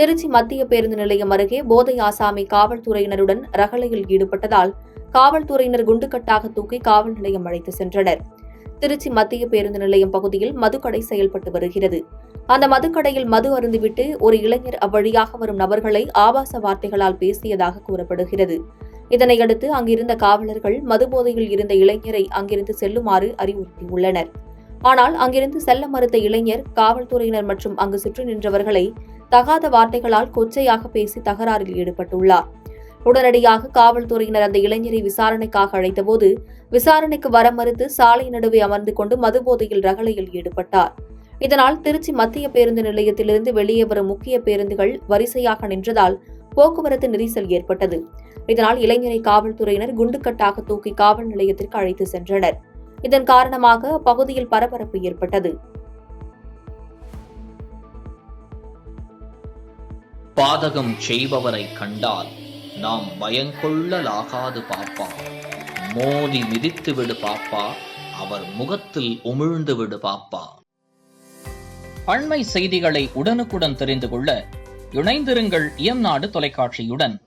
திருச்சி மத்திய பேருந்து நிலையம் அருகே போதை ஆசாமி காவல்துறையினருடன் ரகளையில் ஈடுபட்டதால் காவல்துறையினர் குண்டுக்கட்டாக தூக்கி காவல் நிலையம் அழைத்து சென்றனர். திருச்சி மத்திய பேருந்து நிலையம் பகுதியில் மதுக்கடை செயல்பட்டு வருகிறது. அந்த மதுக்கடையில் மது அருந்திவிட்டு ஒரு இளைஞர் அவ்வழியாக வரும் நபர்களை ஆபாச வார்த்தைகளால் பேசியதாக கூறப்படுகிறது. இதனையடுத்து அங்கிருந்த காவலர்கள் மதுபோதையில் இருந்த இளைஞரை அங்கிருந்து செல்லுமாறு அறிவுறுத்தியுள்ளனர். ஆனால் அங்கிருந்து செல்ல மறுத்த இளைஞர் காவல்துறையினர் மற்றும் அங்கு சுற்றி நின்றவர்களை தகாத வார்த்தைகளால் கொச்சையாக பேசி தகராறில் ஈடுபட்டுள்ளார். உடனடியாக காவல்துறையினர் அந்த இளைஞரை விசாரணைக்காக அழைத்தபோது விசாரணைக்கு வர மறுத்து சாலை நடுவே அமர்ந்து கொண்டு மதுபோதையில் ரகளையில் ஈடுபட்டார். இதனால் திருச்சி மத்திய பேருந்து நிலையத்திலிருந்து வெளியே வரும் முக்கிய பேருந்துகள் வரிசையாக நின்றதால் போக்குவரத்து நெரிசல் ஏற்பட்டது. இதனால் இளைஞரை காவல்துறையினர் குண்டுக்கட்டாக தூக்கி காவல் நிலையத்திற்கு அழைத்து சென்றனர். இதன் காரணமாக அப்பகுதியில் பரபரப்பு ஏற்பட்டது. பாதகம் செய்பவரை கண்டால் நாம் பயங்கொள்ளலாகாது பாப்பா. மோதி மிதித்து விடு பாப்பா, அவர் முகத்தில் உமிழ்ந்து விடு பாப்பா. அண்மை செய்திகளை உடனுக்குடன் தெரிந்து கொள்ள இணைந்திருங்கள் இயம்நாடு தொலைக்காட்சியுடன்.